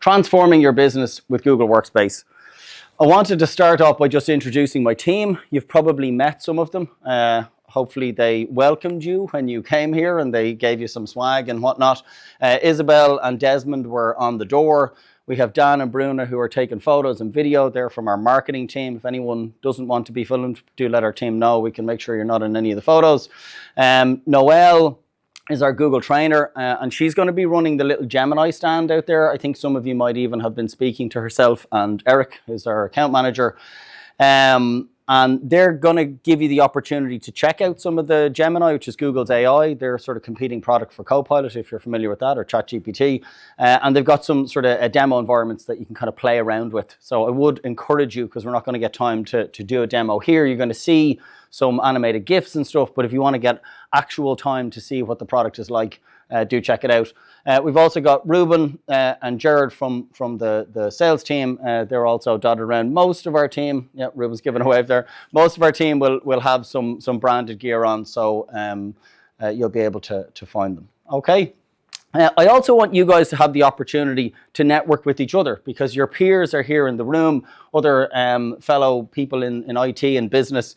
transforming your business with Google Workspace. I wanted to start off by just introducing my team. You've probably met some of them. Hopefully they welcomed you when you came here and they gave you some swag and whatnot. Isabel and Desmond were on the door. We have Dan and Bruna who are taking photos and video. They're from our marketing team. If anyone doesn't want to be filmed, do let our team know. We can make sure you're not in any of the photos. Noelle is our Google trainer, and she's going to be running the little Gemini stand out there. I think some of you might even have been speaking to herself and Eric, who's our account manager. And they're going to give you the opportunity to check out some of the Gemini, which is Google's AI. They're sort of competing product for Copilot, if you're familiar with that, or ChatGPT. And they've got some sort of demo environments that you can kind of play around with. So I would encourage you, because we're not going to get time to do a demo here. You're going to see some animated GIFs and stuff, but if you want to get actual time to see what the product is like, do check it out. We've also got Ruben and Jared from the sales team. They're also dotted around most of our team. Yeah, Ruben's giving a wave there. Most of our team will have some branded gear on, so you'll be able to find them. Okay. I also want you guys to have the opportunity to network with each other, because your peers are here in the room, other fellow people in IT and business.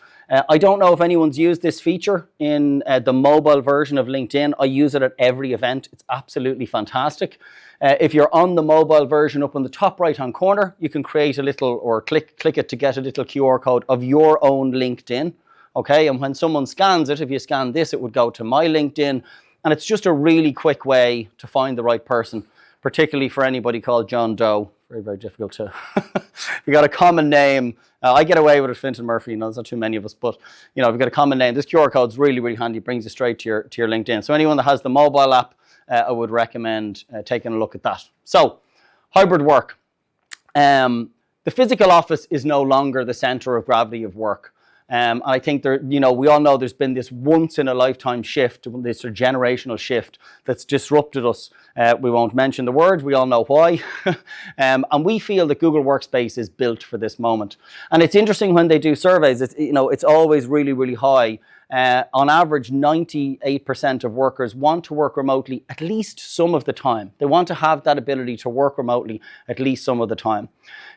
I don't know if anyone's used this feature in the mobile version of LinkedIn. I use it at every event. It's absolutely fantastic. If you're on the mobile version, up in the top right hand corner, you can create a little, or click it to get a little QR code of your own LinkedIn. Okay, and when someone scans it, if you scan this, it would go to my LinkedIn. And it's just a really quick way to find the right person, particularly for anybody called John Doe. Very, very difficult to... If you got a common name, I get away with it, Fintan Murphy, there's not too many of us, but if you've got a common name, this QR code's really, really handy. It brings you straight to your LinkedIn. So anyone that has the mobile app, I would recommend taking a look at that. So, hybrid work. The physical office is no longer the center of gravity of work. And I think we all know there's been this once in a lifetime shift, this sort of generational shift that's disrupted us. We won't mention the word, we all know why. And we feel that Google Workspace is built for this moment. And it's interesting when they do surveys, it's always really, really high. On average, 98% of workers want to work remotely at least some of the time. They want to have that ability to work remotely at least some of the time.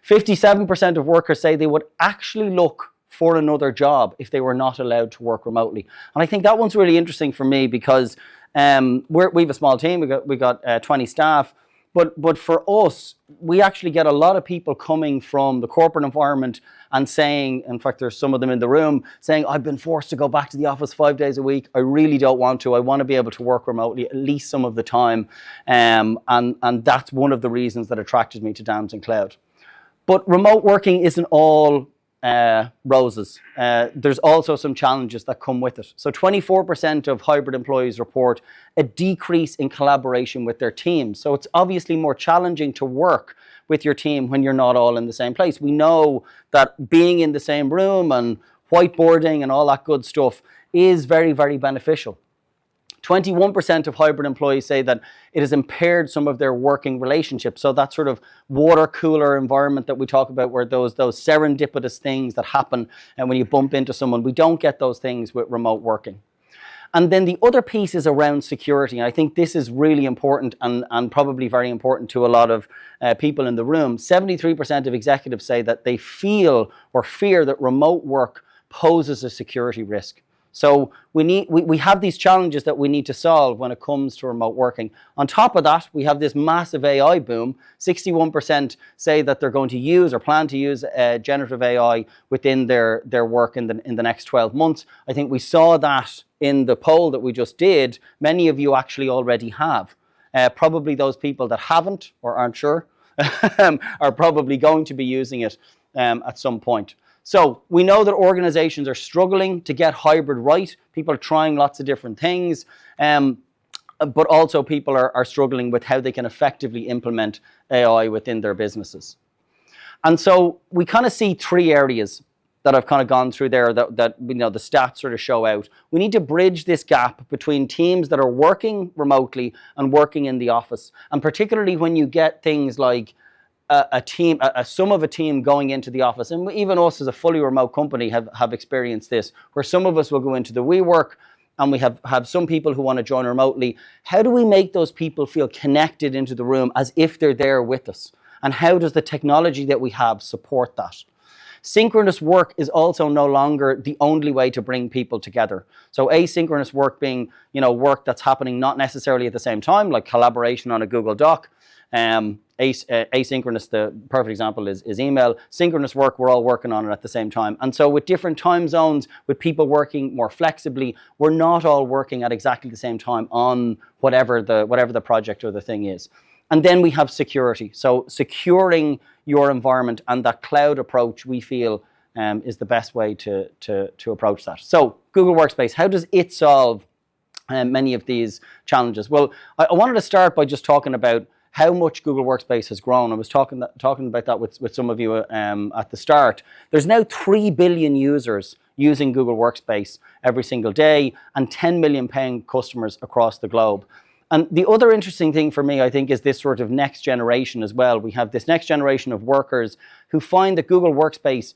57% of workers say they would actually look for another job if they were not allowed to work remotely. And I think that one's really interesting for me, because we have a small team. We got 20 staff, but for us, we actually get a lot of people coming from the corporate environment and saying, in fact, there's some of them in the room saying, I've been forced to go back to the office 5 days a week. I really don't want to. I want to be able to work remotely at least some of the time. And that's one of the reasons that attracted me to Damson Cloud. But remote working isn't all roses. There's also some challenges that come with it. So 24% of hybrid employees report a decrease in collaboration with their team. So it's obviously more challenging to work with your team when you're not all in the same place. We know that being in the same room and whiteboarding and all that good stuff is very, very beneficial. 21% of hybrid employees say that it has impaired some of their working relationships. So that sort of water cooler environment that we talk about, where those serendipitous things that happen, and when you bump into someone, we don't get those things with remote working. And then the other piece is around security. And I think this is really important and probably very important to a lot of people in the room. 73% of executives say that they feel or fear that remote work poses a security risk. So we have these challenges that we need to solve when it comes to remote working. On top of that, we have this massive AI boom. 61% say that they're going to use or plan to use generative AI within their work in the next 12 months. I think we saw that in the poll that we just did. Many of you actually already have. Probably those people that haven't or aren't sure are probably going to be using it at some point. So we know that organizations are struggling to get hybrid right. People are trying lots of different things, but also people are struggling with how they can effectively implement AI within their businesses. And so we kind of see three areas that I've kind of gone through there that the stats sort of show out. We need to bridge this gap between teams that are working remotely and working in the office. And particularly when you get things like a sum of a team going into the office, and even us as a fully remote company have experienced this, where some of us will go into the WeWork and we have some people who want to join remotely. How do we make those people feel connected into the room as if they're there with us? And how does the technology that we have support that? Synchronous work is also no longer the only way to bring people together. So asynchronous work being, work that's happening not necessarily at the same time, like collaboration on a Google Doc. Asynchronous, the perfect example is email. Synchronous work, we're all working on it at the same time. And so with different time zones, with people working more flexibly, we're not all working at exactly the same time on whatever the project or the thing is. And then we have security. So securing your environment, and that cloud approach, we feel, is the best way to approach that. So Google Workspace, how does it solve many of these challenges? Well, I wanted to start by just talking about how much Google Workspace has grown. I was talking about that with some of you at the start. There's now 3 billion users using Google Workspace every single day, and 10 million paying customers across the globe. And the other interesting thing for me, I think, is this sort of next generation as well. We have this next generation of workers who find that Google Workspace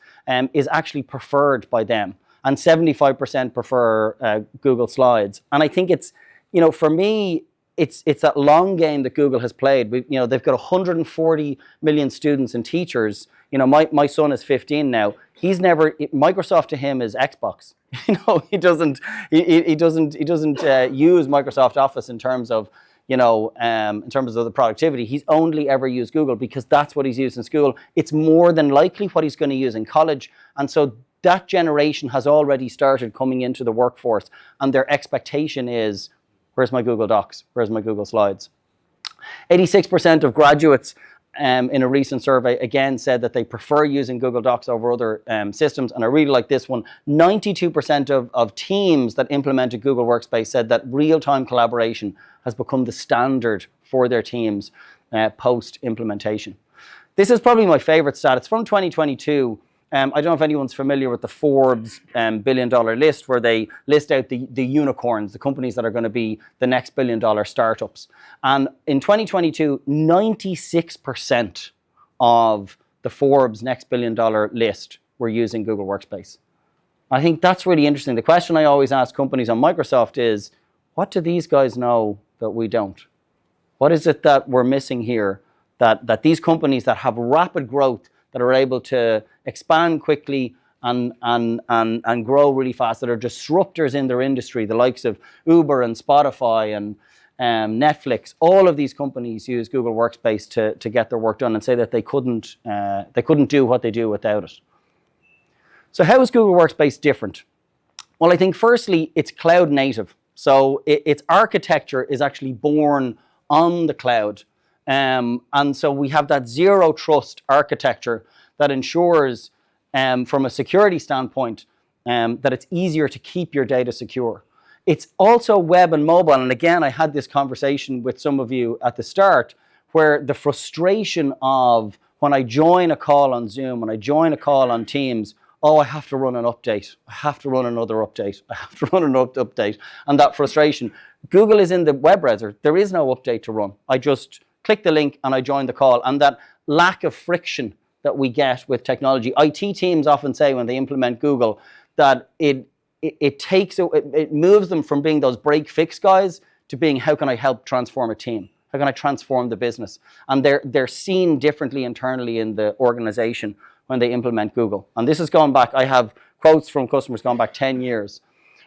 is actually preferred by them. And 75% prefer Google Slides. And I think it's, for me, it's that long game that Google has played. They've got 140 million students and teachers. My son is 15 now. Microsoft to him is Xbox. He doesn't use Microsoft Office in terms of the productivity. He's only ever used Google because that's what he's used in school. It's more than likely what he's going to use in college. And so that generation has already started coming into the workforce, and their expectation is, where's my Google Docs? Where's my Google Slides? 86% of graduates in a recent survey, again, said that they prefer using Google Docs over other systems. And I really like this one. 92% of teams that implemented Google Workspace said that real-time collaboration has become the standard for their teams post-implementation. This is probably my favorite stat. It's from 2022. I don't know if anyone's familiar with the Forbes billion-dollar list, where they list out the unicorns, the companies that are going to be the next billion-dollar startups. And in 2022, 96% of the Forbes next billion-dollar list were using Google Workspace. I think that's really interesting. The question I always ask companies on Microsoft is, what do these guys know that we don't? What is it that we're missing here that these companies that have rapid growth, that are able to expand quickly and grow really fast, that are disruptors in their industry, the likes of Uber and Spotify and Netflix, all of these companies use Google Workspace to get their work done, and say that they couldn't do what they do without it. So how is Google Workspace different? Well, I think firstly, it's cloud native. So its architecture is actually born on the cloud. And so we have that zero trust architecture that ensures, from a security standpoint, that it's easier to keep your data secure. It's also web and mobile. And again, I had this conversation with some of you at the start, where the frustration of when I join a call on Zoom, when I join a call on Teams, I have to run an update. I have to run another update. I have to run an update. And that frustration. Google is in the web browser. There is no update to run. I just click the link and I join the call. And that lack of friction that we get with technology. IT teams often say when they implement Google that it moves them from being those break fix guys to being, how can I help transform a team? How can I transform the business? And they're seen differently internally in the organization when they implement Google. And this is going back, I have quotes from customers going back 10 years.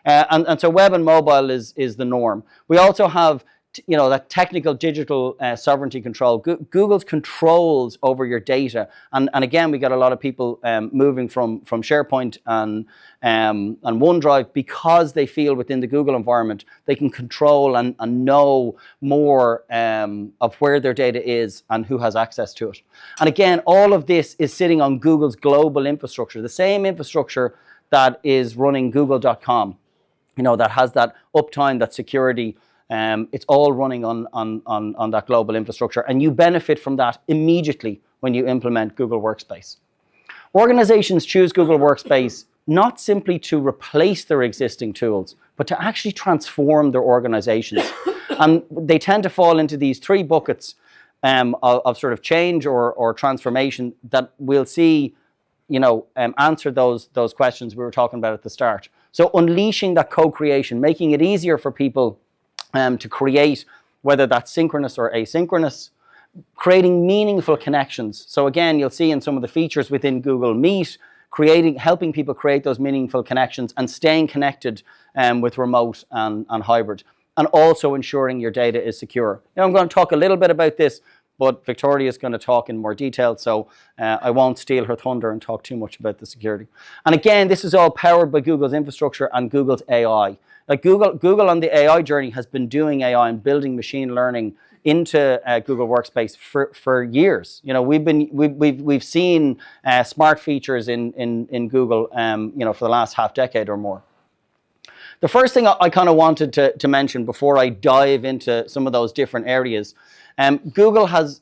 And so web and mobile is the norm. We also have that technical digital sovereignty control. Google's controls over your data. And again, we got a lot of people moving from SharePoint and OneDrive because they feel within the Google environment, they can control and know more of where their data is and who has access to it. And again, all of this is sitting on Google's global infrastructure, the same infrastructure that is running google.com, that has that uptime, that security. It's all running on that global infrastructure, and you benefit from that immediately when you implement Google Workspace. Organizations choose Google Workspace not simply to replace their existing tools, but to actually transform their organizations. And they tend to fall into these three buckets of sort of change or transformation that we'll see, answer those questions we were talking about at the start. So unleashing that co-creation, making it easier for people to create, whether that's synchronous or asynchronous, creating meaningful connections. So again, you'll see in some of the features within Google Meet, helping people create those meaningful connections and staying connected with remote and hybrid, and also ensuring your data is secure. Now, I'm going to talk a little bit about this, but Victoria is going to talk in more detail, so I won't steal her thunder and talk too much about the security. And again, this is all powered by Google's infrastructure and Google's AI. Like Google on the AI journey has been doing AI and building machine learning into Google Workspace for years. You know, we've seen smart features in Google, you know, for the last half decade or more. The first thing I kind of wanted to mention before I dive into some of those different areas, Google has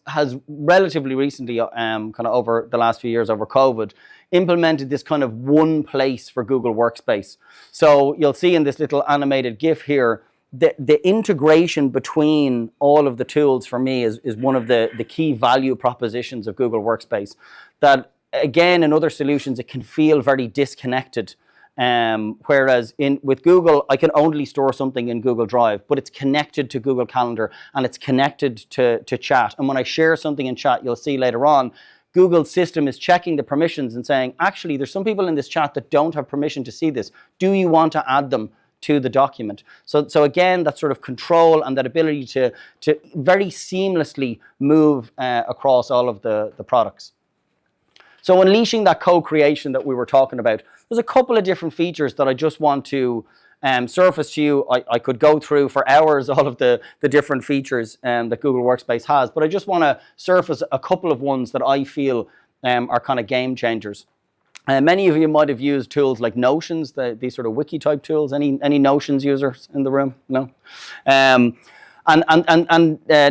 relatively recently, kind of over the last few years over COVID, implemented this kind of one place for Google Workspace. So you'll see in this little animated GIF here, the integration between all of the tools for me is one of the key value propositions of Google Workspace. That again, in other solutions, it can feel very disconnected. Whereas with Google, I can only store something in Google Drive, but it's connected to Google Calendar and it's connected to chat. And when I share something in chat, you'll see later on, Google's system is checking the permissions and saying, actually, there's some people in this chat that don't have permission to see this. Do you want to add them to the document? So again, that sort of control and that ability to very seamlessly move across all of the products. So unleashing that co-creation that we were talking about, there's a couple of different features that I just want to surface to you. I could go through for hours all of the different features that Google Workspace has, but I just want to surface a couple of ones that I feel are kind of game changers. Many of you might have used tools like Notions, these sort of wiki type tools. Any Notions users in the room? No?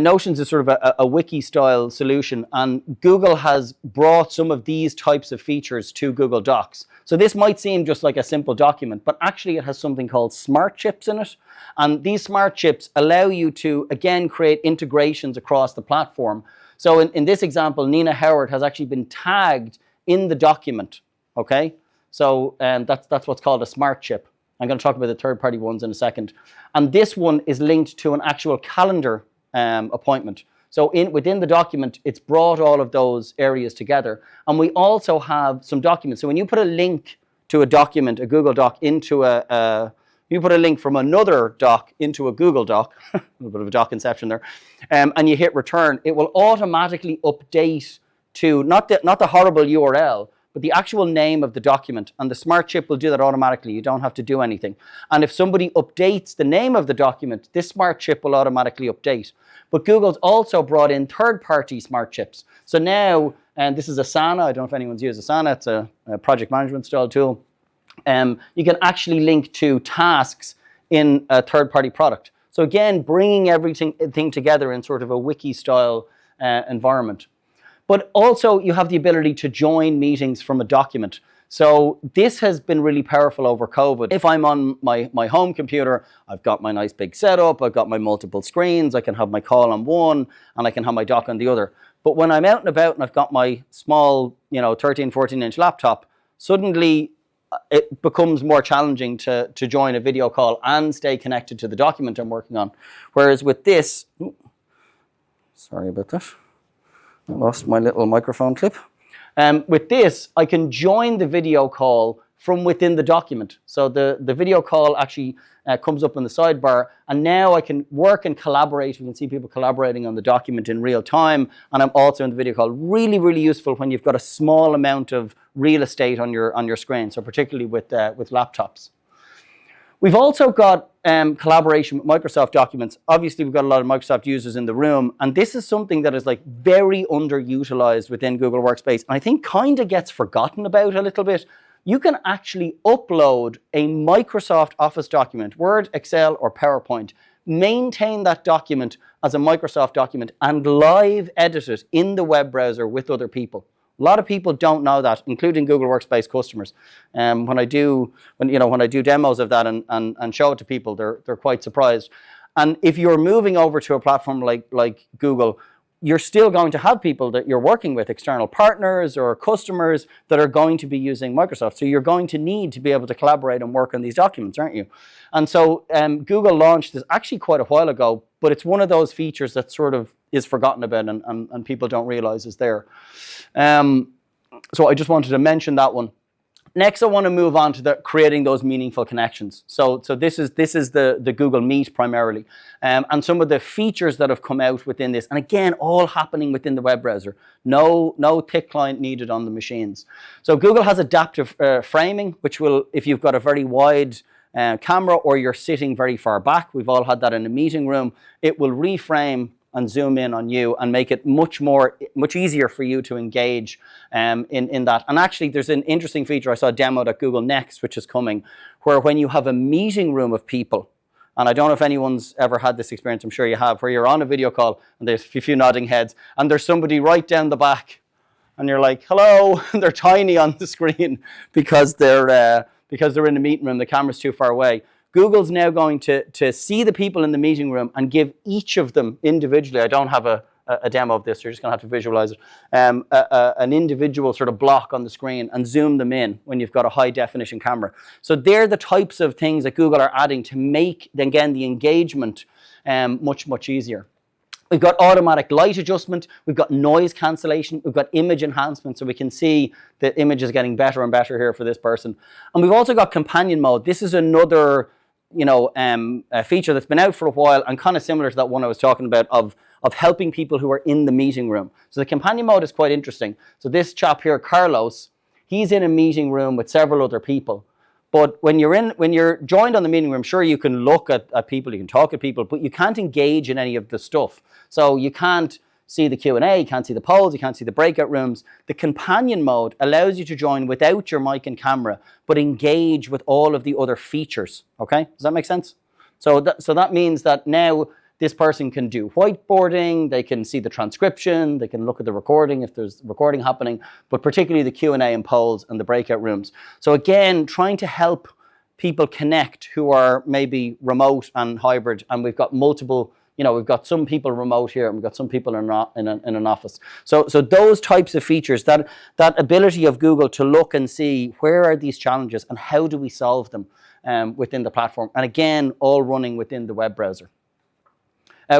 Notions is sort of a wiki style solution, and Google has brought some of these types of features to Google Docs. So this might seem just like a simple document, but actually it has something called smart chips in it. And these smart chips allow you to, again, create integrations across the platform. So in this example, Nina Howard has actually been tagged in the document, okay? So that's what's called a smart chip. I'm going to talk about the third-party ones in a second. And this one is linked to an actual calendar appointment. So within the document, it's brought all of those areas together. And we also have some documents. So when you put a link to a document, a Google Doc, into you put a link from another doc into a Google Doc, a little bit of a doc inception there, and you hit return, it will automatically update to not the horrible URL, but the actual name of the document, and the smart chip will do that automatically. You don't have to do anything. And if somebody updates the name of the document, this smart chip will automatically update. But Google's also brought in third-party smart chips. So now, and this is Asana. I don't know if anyone's used Asana. It's a project management style tool. You can actually link to tasks in a third-party product. So again, bringing everything together in sort of a wiki-style environment. But also you have the ability to join meetings from a document. So this has been really powerful over COVID. If I'm on my home computer, I've got my nice big setup, I've got my multiple screens, I can have my call on one and I can have my dock on the other. But when I'm out and about and I've got my small, 13, 14-inch laptop, suddenly it becomes more challenging to join a video call and stay connected to the document I'm working on. Whereas with this, sorry about that. I lost my little microphone clip. With this, I can join the video call from within the document. So the video call actually comes up in the sidebar, and now I can work and collaborate. We can see people collaborating on the document in real time, and I'm also in the video call. Really, really useful when you've got a small amount of real estate on your screen, so particularly with laptops. We've also got collaboration with Microsoft Documents. Obviously, we've got a lot of Microsoft users in the room, and this is something that is like very underutilized within Google Workspace, and I think kind of gets forgotten about a little bit. You can actually upload a Microsoft Office document, Word, Excel, or PowerPoint, maintain that document as a Microsoft document, and live edit it in the web browser with other people. A lot of people don't know that, including Google Workspace customers. When I do demos of that and show it to people, they're quite surprised. And if you're moving over to a platform like Google, you're still going to have people that you're working with, external partners or customers that are going to be using Microsoft. So you're going to need to be able to collaborate and work on these documents, aren't you? And so Google launched this actually quite a while ago, but it's one of those features that sort of is forgotten about and people don't realize is there. So I just wanted to mention that one. Next, I want to move on to creating those meaningful connections. So this is the Google Meet primarily, and some of the features that have come out within this, and again, all happening within the web browser. No thick client needed on the machines. So Google has adaptive framing, which will, if you've got a very wide camera or you're sitting very far back, we've all had that in a meeting room, it will reframe and zoom in on you and make it much easier for you to engage in that. And actually, there's an interesting feature I saw demoed at Google Next, which is coming, where when you have a meeting room of people, and I don't know if anyone's ever had this experience, I'm sure you have, where you're on a video call and there's a few nodding heads and there's somebody right down the back and you're like, hello, and they're tiny on the screen because they're in a meeting room, the camera's too far away. Google's now going to see the people in the meeting room and give each of them individually, I don't have a demo of this, you're just going to have to visualize it, an individual sort of block on the screen and zoom them in when you've got a high definition camera. So they're the types of things that Google are adding to make, again, the engagement much easier. We've got automatic light adjustment, we've got noise cancellation, we've got image enhancement, so we can see the image is getting better and better here for this person. And we've also got companion mode. This is another a feature that's been out for a while and kind of similar to that one I was talking about of helping people who are in the meeting room. So the companion mode is quite interesting. So this chap here, Carlos, he's in a meeting room with several other people. But when you're joined on the meeting room, sure, you can look at people, you can talk to people, but you can't engage in any of the stuff. So you can't see the Q&A, you can't see the polls, you can't see the breakout rooms. The companion mode allows you to join without your mic and camera, but engage with all of the other features, okay? Does that make sense? So that means that now this person can do whiteboarding, they can see the transcription, they can look at the recording if there's recording happening, but particularly the Q&A and polls and the breakout rooms. So again, trying to help people connect who are maybe remote and hybrid, and we've got multiple, we've got some people remote here and we've got some people in an office. So those types of features, that ability of Google to look and see where are these challenges and how do we solve them within the platform. And again, all running within the web browser.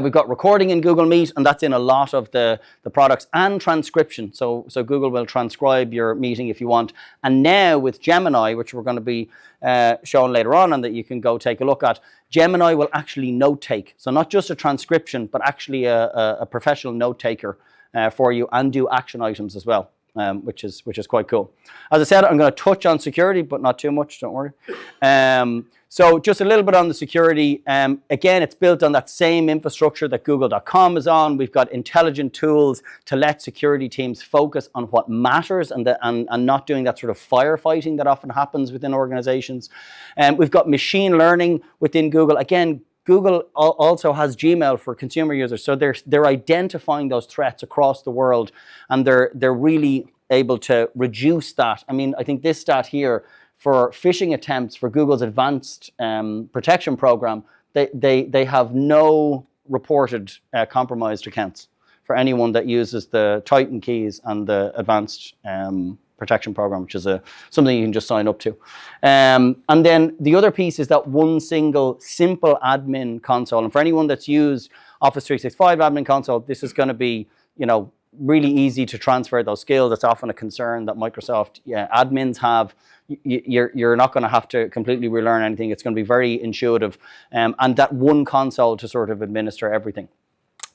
We've got recording in Google Meet, and that's in a lot of the products, and transcription. So Google will transcribe your meeting if you want. And now with Gemini, which we're going to be showing later on and that you can go take a look at, Gemini will actually note take. So not just a transcription, but actually a professional note taker for you, and do action items as well. Which is quite cool. As I said, I'm going to touch on security, but not too much, don't worry. So just a little bit on the security. Again, it's built on that same infrastructure that Google.com is on. We've got intelligent tools to let security teams focus on what matters and not doing that sort of firefighting that often happens within organizations. We've got machine learning within Google. Again, Google also has Gmail for consumer users, so they're identifying those threats across the world, and they're really able to reduce that. I mean, I think this stat here for phishing attempts for Google's advanced protection program, they have no reported compromised accounts for anyone that uses the Titan keys and the advanced protection program, which is something you can just sign up to. And then the other piece is that one single simple admin console. And for anyone that's used Office 365 admin console, this is going to be, really easy to transfer those skills. That's often a concern that Microsoft admins have. You're not going to have to completely relearn anything. It's going to be very intuitive, and that one console to sort of administer everything.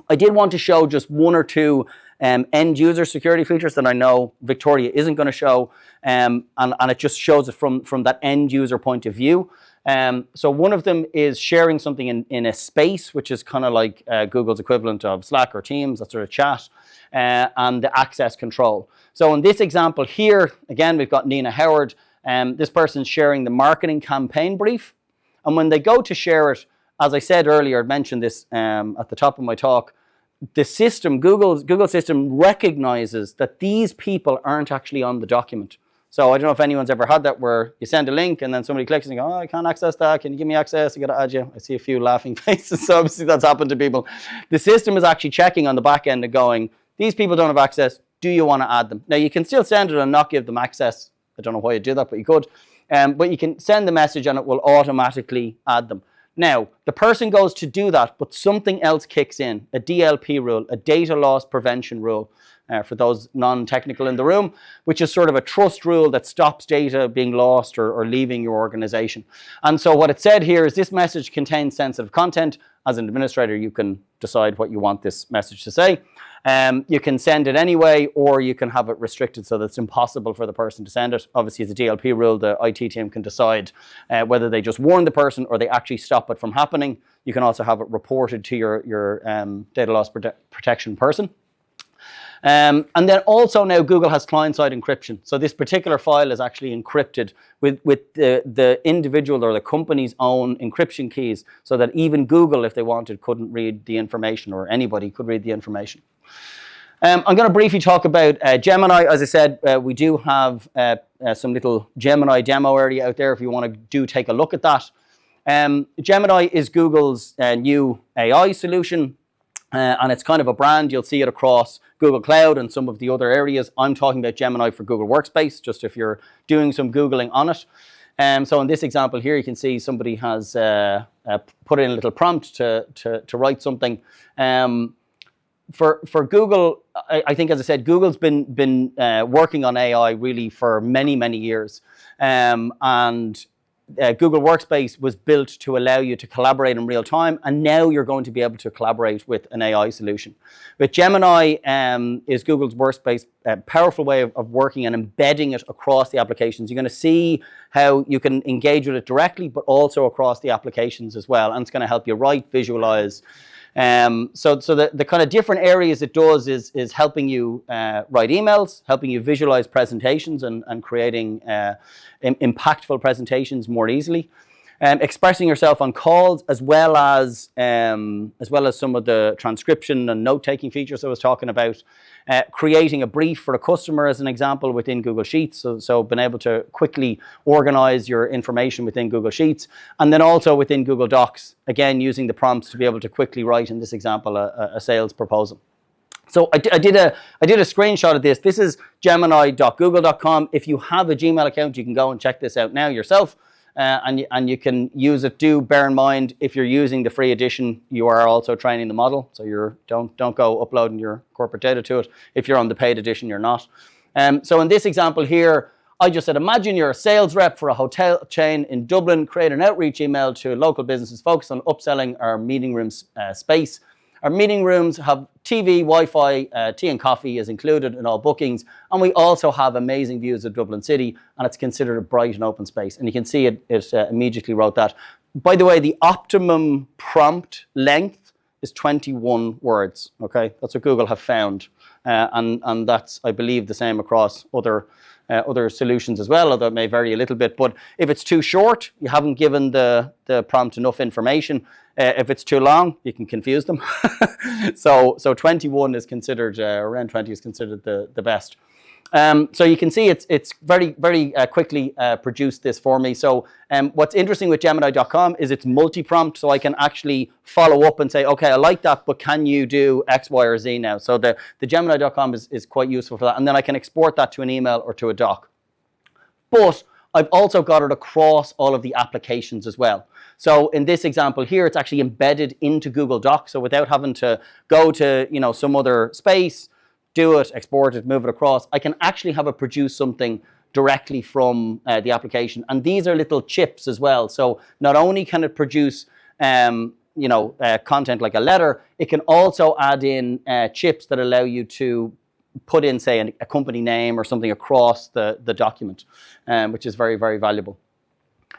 I did want to show just one or two end user security features that I know Victoria isn't going to show, and it just shows it from that end user point of view. So one of them is sharing something in a space, which is kind of like Google's equivalent of Slack or Teams, that sort of chat, and the access control. So in this example here, again, we've got Nina Howard. This person's sharing the marketing campaign brief, and when they go to share it, as I said earlier, I mentioned this at the top of my talk, the system, Google system recognizes that these people aren't actually on the document. So I don't know if anyone's ever had that where you send a link and then somebody clicks and you go, I can't access that. Can you give me access? I got to add you. I see a few laughing faces. So obviously that's happened to people. The system is actually checking on the back end and going, these people don't have access. Do you want to add them? Now you can still send it and not give them access. I don't know why you do that, but you could. But you can send the message and it will automatically add them. Now, the person goes to do that, but something else kicks in, a DLP rule, a data loss prevention rule, for those non-technical in the room, which is sort of a trust rule that stops data being lost or leaving your organization. And so what it said here is this message contains sensitive content. As an administrator, you can decide what you want this message to say. You can send it anyway, or you can have it restricted so that it's impossible for the person to send it. Obviously, as a DLP rule, the IT team can decide whether they just warn the person or they actually stop it from happening. You can also have it reported to your data loss protection person. And then also now Google has client-side encryption. So this particular file is actually encrypted with the individual or the company's own encryption keys, so that even Google, if they wanted, couldn't read the information, or anybody could read the information. I'm going to briefly talk about Gemini. As I said, we do have some little Gemini demo area out there if you want to take a look at that. Gemini is Google's new AI solution. And it's kind of a brand. You'll see it across Google Cloud and some of the other areas. I'm talking about Gemini for Google Workspace, just if you're doing some Googling on it. So in this example here, you can see somebody has put in a little prompt to write something. For Google, I think, as I said, Google's been working on AI really for many, many years. And Google Workspace was built to allow you to collaborate in real time, and now you're going to be able to collaborate with an AI solution. With Gemini is Google's Workspace, a powerful way of working and embedding it across the applications. You're going to see how you can engage with it directly, but also across the applications as well, and it's going to help you write, visualize. So the kind of different areas it does is helping you write emails, helping you visualize presentations and creating impactful presentations more easily, expressing yourself on calls, as well as some of the transcription and note-taking features I was talking about, creating a brief for a customer, as an example, within Google Sheets. So being able to quickly organize your information within Google Sheets, and then also within Google Docs, again, using the prompts to be able to quickly write, in this example, a sales proposal. So I did a screenshot of this. This is gemini.google.com. If you have a Gmail account, you can go and check this out now yourself. And you can use it. Do bear in mind, if you're using the free edition, you are also training the model. So don't go uploading your corporate data to it. If you're on the paid edition, you're not. So in this example here, I just said, imagine you're a sales rep for a hotel chain in Dublin. Create an outreach email to local businesses focused on upselling our meeting room space. Our meeting rooms have TV, Wi-Fi, tea and coffee is included in all bookings. And we also have amazing views of Dublin City, and it's considered a bright and open space. And you can see it immediately wrote that. By the way, the optimum prompt length is 21 words, okay? That's what Google have found. And that's, I believe, the same across other solutions as well, although it may vary a little bit. But if it's too short, you haven't given the prompt enough information. If it's too long, you can confuse them. So 21 is considered, around 20 is considered the best. So you can see it's very, very quickly produced this for me. So what's interesting with Gemini.com is it's multi-prompt, so I can actually follow up and say, okay, I like that, but can you do X, Y, or Z now? So the Gemini.com is quite useful for that. And then I can export that to an email or to a doc. But I've also got it across all of the applications as well. So in this example here, it's actually embedded into Google Docs. So without having to go to some other space, do it, export it, move it across, I can actually have it produce something directly from the application. And these are little chips as well. So not only can it produce content like a letter, it can also add in chips that allow you to put in, say, a company name or something across the document, which is very, very valuable.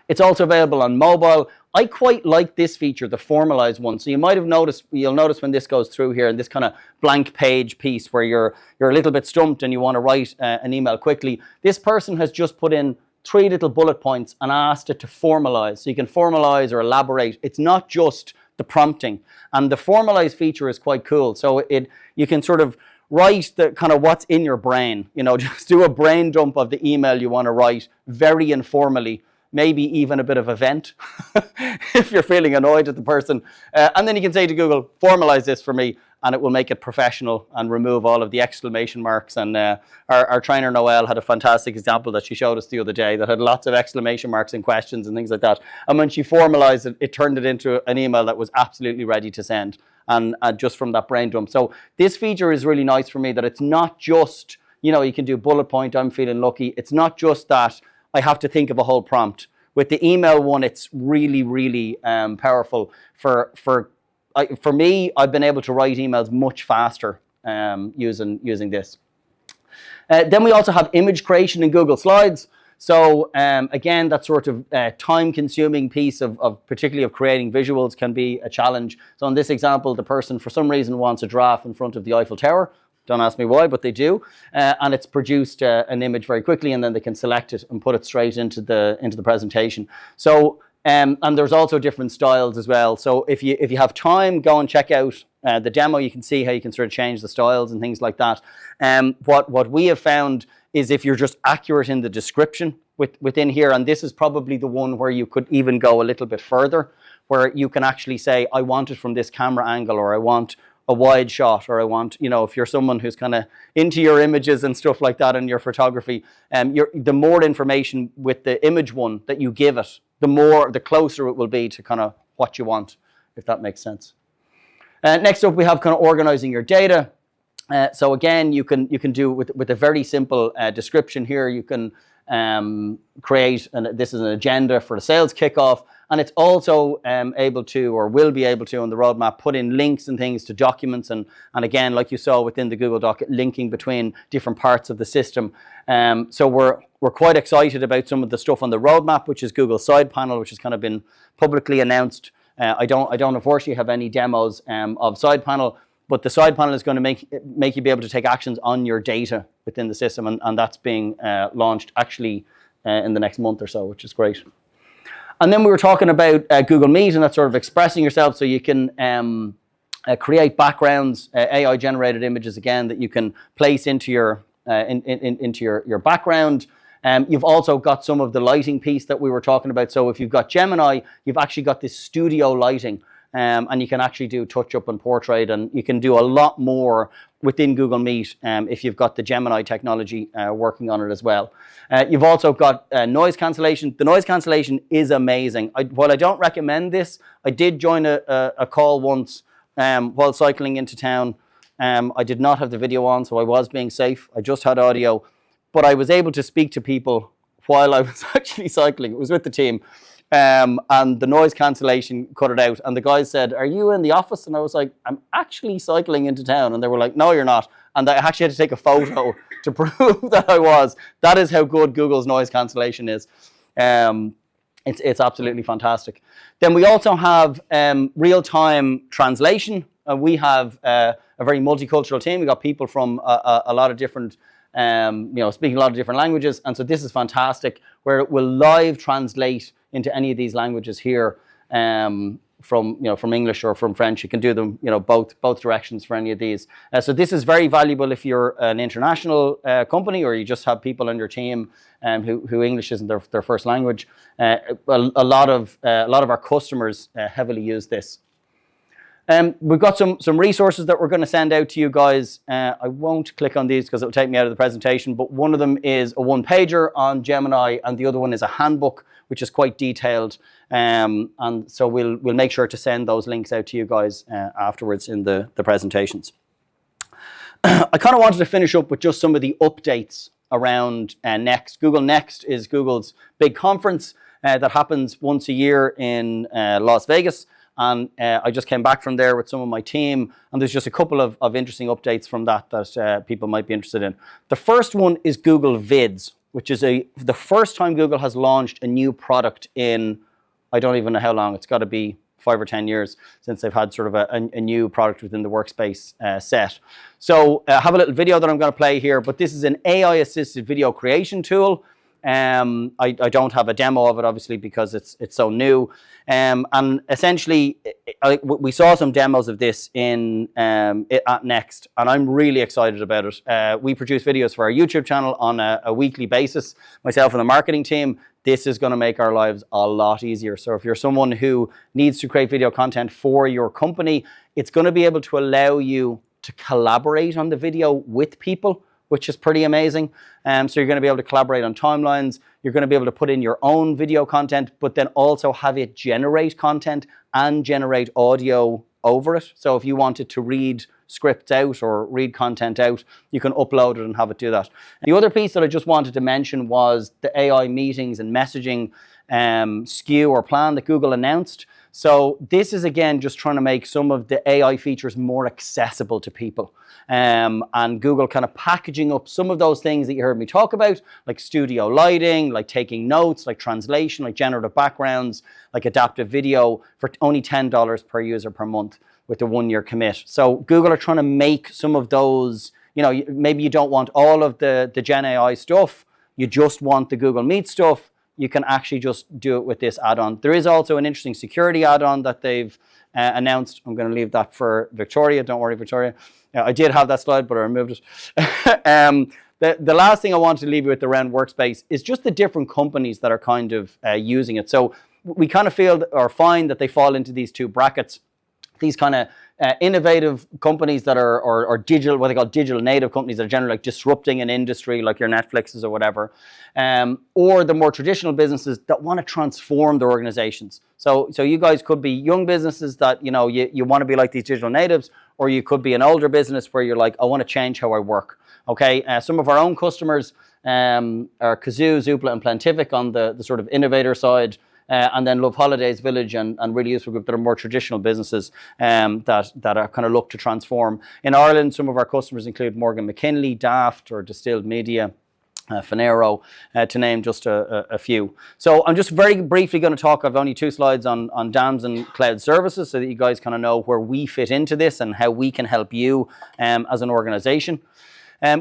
It's also available on mobile. I quite like this feature, the formalized one. So you might have noticed, you'll notice when this goes through here, and this kind of blank page piece where you're a little bit stumped and you want to write an email quickly. This person has just put in 3 little bullet points and asked it to formalize. So you can formalize or elaborate. It's not just the prompting. And the formalize feature is quite cool. So you can sort of write the kind of what's in your brain, just do a brain dump of the email you want to write very informally, maybe even a bit of a vent if you're feeling annoyed at the person. And then you can say to Google, formalize this for me, and it will make it professional and remove all of the exclamation marks. And our trainer Noelle had a fantastic example that she showed us the other day that had lots of exclamation marks and questions and things like that. And when she formalized it, it turned it into an email that was absolutely ready to send, and just from that brain dump. So this feature is really nice for me, that it's not just, you know, you can do bullet point, I'm feeling lucky. It's not just that I have to think of a whole prompt. With the email one, it's really, really powerful. For me, I've been able to write emails much faster using this. Then we also have image creation in Google Slides. So again, that sort of time-consuming piece of particularly of creating visuals can be a challenge. So in this example, the person for some reason wants a giraffe in front of the Eiffel Tower. Don't ask me why, but they do, and it's produced an image very quickly, and then they can select it and put it straight into the presentation. So and there's also different styles as well. So if you have time, go and check out the demo. You can see how you can sort of change the styles and things like that. What we have found is if you're just accurate in the description within here, and this is probably the one where you could even go a little bit further, where you can actually say, I want it from this camera angle, or I want a wide shot, or I want, you know, if you're someone who's kind of into your images and stuff like that in your photography, the more information with the image one that you give it, the closer it will be to kind of what you want, if that makes sense. Next up, we have kind of organizing your data. So again, you can do with a very simple description here. You can create, and this is an agenda for a sales kickoff, and it's also able to, or will be able to on the roadmap, put in links and things to documents, and again, like you saw within the Google Doc, linking between different parts of the system. So we're quite excited about some of the stuff on the roadmap, which is Google Side Panel, which has kind of been publicly announced. I don't unfortunately have any demos of Side Panel, but the Side Panel is going to make you be able to take actions on your data within the system, and that's being launched actually in the next month or so, which is great. And then we were talking about Google Meet, and that's sort of expressing yourself, so you can create backgrounds, AI-generated images again that you can place into your your background. You've also got some of the lighting piece that we were talking about. So if you've got Gemini, you've actually got this studio lighting. And you can actually do touch-up and portrait, and you can do a lot more within Google Meet if you've got the Gemini technology working on it as well. You've also got noise cancellation. The noise cancellation is amazing. While I don't recommend this, I did join a call once while cycling into town. I did not have the video on, so I was being safe. I just had audio, but I was able to speak to people while I was actually cycling. It was with the team. And the noise cancellation cut it out. And the guys said, "Are you in the office?" And I was like, "I'm actually cycling into town." And they were like, "No, you're not." And I actually had to take a photo to prove that I was. That is how good Google's noise cancellation is. It's absolutely fantastic. Then we also have real-time translation. We have a very multicultural team. We got people from a lot of different, speaking a lot of different languages. And so this is fantastic, where it will live translate into any of these languages here, from English or from French. You can do them, both directions for any of these. So this is very valuable if you're an international company, or you just have people on your team who English isn't their first language. A lot of our customers heavily use this. We've got some resources that we're going to send out to you guys. I won't click on these because it will take me out of the presentation, but one of them is a one-pager on Gemini, and the other one is a handbook, which is quite detailed. And so we'll make sure to send those links out to you guys afterwards in the presentations. I kind of wanted to finish up with just some of the updates around Next. Google Next is Google's big conference that happens once a year in Las Vegas. And I just came back from there with some of my team, and there's just a couple of interesting updates from that people might be interested in. The first one is Google Vids, which is the first time Google has launched a new product in, I don't even know how long. It's got to be 5 or 10 years since they've had sort of a new product within the Workspace set. So I have a little video that I'm going to play here, but this is an AI-assisted video creation tool. I don't have a demo of it, obviously, because it's so new. And essentially, we saw some demos of this at Next, and I'm really excited about it. We produce videos for our YouTube channel on a weekly basis, myself and the marketing team. This is going to make our lives a lot easier. So if you're someone who needs to create video content for your company, it's going to be able to allow you to collaborate on the video with people, which is pretty amazing. So you're going to be able to collaborate on timelines. You're going to be able to put in your own video content, but then also have it generate content and generate audio over it. So if you wanted to read scripts out or read content out, you can upload it and have it do that. And the other piece that I just wanted to mention was the AI meetings and messaging SKU or plan that Google announced. So this is, again, just trying to make some of the AI features more accessible to people. And Google kind of packaging up some of those things that you heard me talk about, like studio lighting, like taking notes, like translation, like generative backgrounds, like adaptive video, for only $10 per user per month with a 1-year commit. So Google are trying to make some of those, maybe you don't want all of the Gen AI stuff, you just want the Google Meet stuff. You can actually just do it with this add-on. There is also an interesting security add-on that they've announced. I'm going to leave that for Victoria. Don't worry, Victoria. I did have that slide, but I removed it. The last thing I want to leave you with around Workspace is just the different companies that are kind of using it. So we kind of feel or find that they fall into these two brackets. These kind of innovative companies that are or digital, what they call digital native companies that are generally like disrupting an industry, like your Netflixes or whatever, or the more traditional businesses that want to transform their organizations. So you guys could be young businesses that you want to be like these digital natives, or you could be an older business where you're like, I want to change how I work. Okay, some of our own customers are Kazoo, Zoopla, and Plantific on the sort of innovator side. And then Love Holidays, Village, and Really Useful Group that are more traditional businesses that are kind of look to transform. In Ireland, some of our customers include Morgan McKinley, Daft, or Distilled Media, Finero, to name just a few. So I'm just very briefly going to talk, I've only 2 slides on DAMs and cloud services so that you guys kind of know where we fit into this and how we can help you as an organization.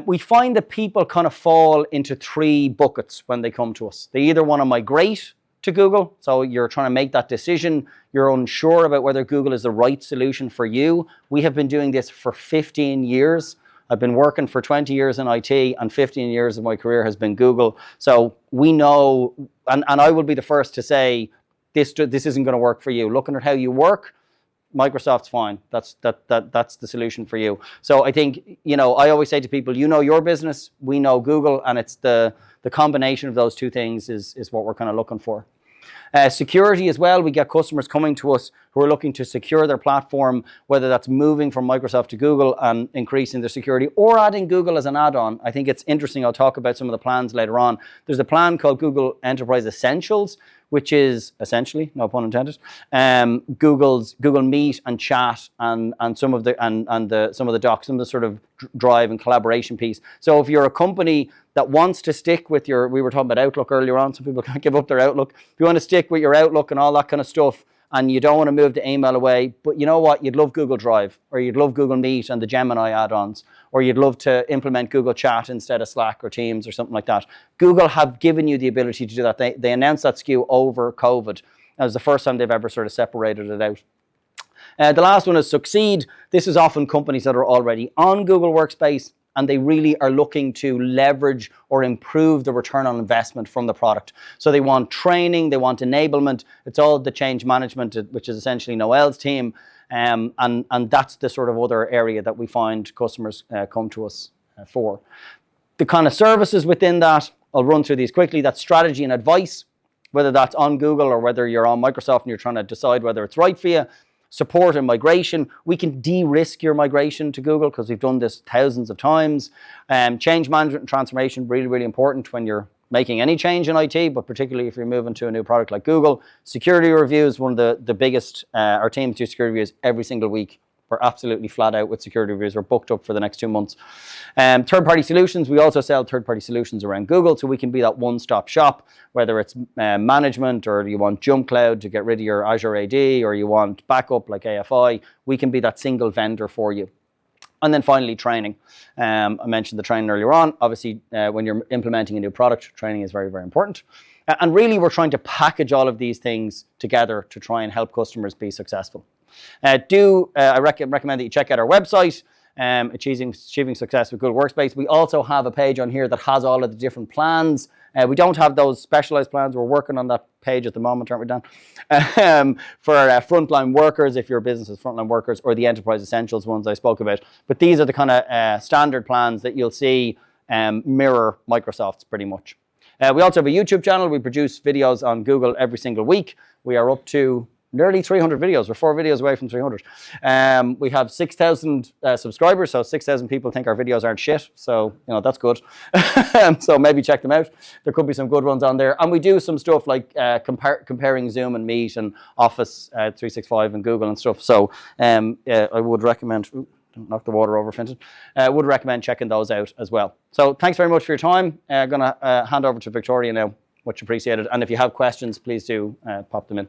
We find that people kind of fall into 3 buckets when they come to us. They either want to migrate to Google, so you're trying to make that decision, you're unsure about whether Google is the right solution for you. We have been doing this for 15 years. I've been working for 20 years in IT, and 15 years of my career has been Google. So we know, and I will be the first to say, this isn't going to work for you. Looking at how you work, Microsoft's fine. That's the solution for you. So I think, I always say to people, your business, we know Google, and it's the combination of those 2 things is what we're kind of looking for. Security as well. We get customers coming to us who are looking to secure their platform, whether that's moving from Microsoft to Google and increasing their security, or adding Google as an add-on. I think it's interesting. I'll talk about some of the plans later on. There's a plan called Google Enterprise Essentials, which is essentially, no pun intended, Google Meet and Chat and some of the docs, some of the sort of drive and collaboration piece. So if you're a company that wants to stick with we were talking about Outlook earlier on, some people can't give up their Outlook. If you want to stick with your Outlook and all that kind of stuff, and you don't want to move the email away, but you know what, you'd love Google Drive, or you'd love Google Meet and the Gemini add-ons, or you'd love to implement Google Chat instead of Slack or Teams or something like that. Google have given you the ability to do that. They announced that SKU over COVID. That was the first time they've ever sort of separated it out. The last one is Succeed. This is often companies that are already on Google Workspace, and they really are looking to leverage or improve the return on investment from the product. So they want training, they want enablement. It's all the change management, which is essentially Noel's team. And that's the sort of other area that we find customers come to us for. The kind of services within that, I'll run through these quickly. That's strategy and advice, whether that's on Google or whether you're on Microsoft and you're trying to decide whether it's right for you. Support and migration. We can de-risk your migration to Google because we've done this thousands of times. Change management and transformation, really, really important when you're making any change in IT, but particularly if you're moving to a new product like Google. Security reviews, one of the biggest, our teams do security reviews every single week. We're absolutely flat out with security reviews. We're booked up for the next 2 months. Third-party solutions. We also sell third-party solutions around Google, so we can be that one-stop shop, whether it's management or you want Jump Cloud to get rid of your Azure AD or you want backup like AFI. We can be that single vendor for you. And then finally, training. I mentioned the training earlier on. Obviously, when you're implementing a new product, training is very, very important. And really, we're trying to package all of these things together to try and help customers be successful. I recommend that you check out our website, Achieving Success with Google Workspace. We also have a page on here that has all of the different plans. We don't have those specialized plans. We're working on that page at the moment, aren't we, Dan? For frontline workers, if your business is frontline workers, or the Enterprise Essentials ones I spoke about. But these are the kind of standard plans that you'll see mirror Microsoft's pretty much. We also have a YouTube channel. We produce videos on Google every single week. We are up to nearly 300 videos. We're 4 videos away from 300. We have 6,000 subscribers, so 6,000 people think our videos aren't shit. So, that's good. So maybe check them out. There could be some good ones on there. And we do some stuff like comparing Zoom and Meet and Office 365 and Google and stuff. So I would recommend, don't knock the water over, Fintan. Would recommend checking those out as well. So thanks very much for your time. I'm going to hand over to Victoria now. Much appreciated. And if you have questions, please do pop them in.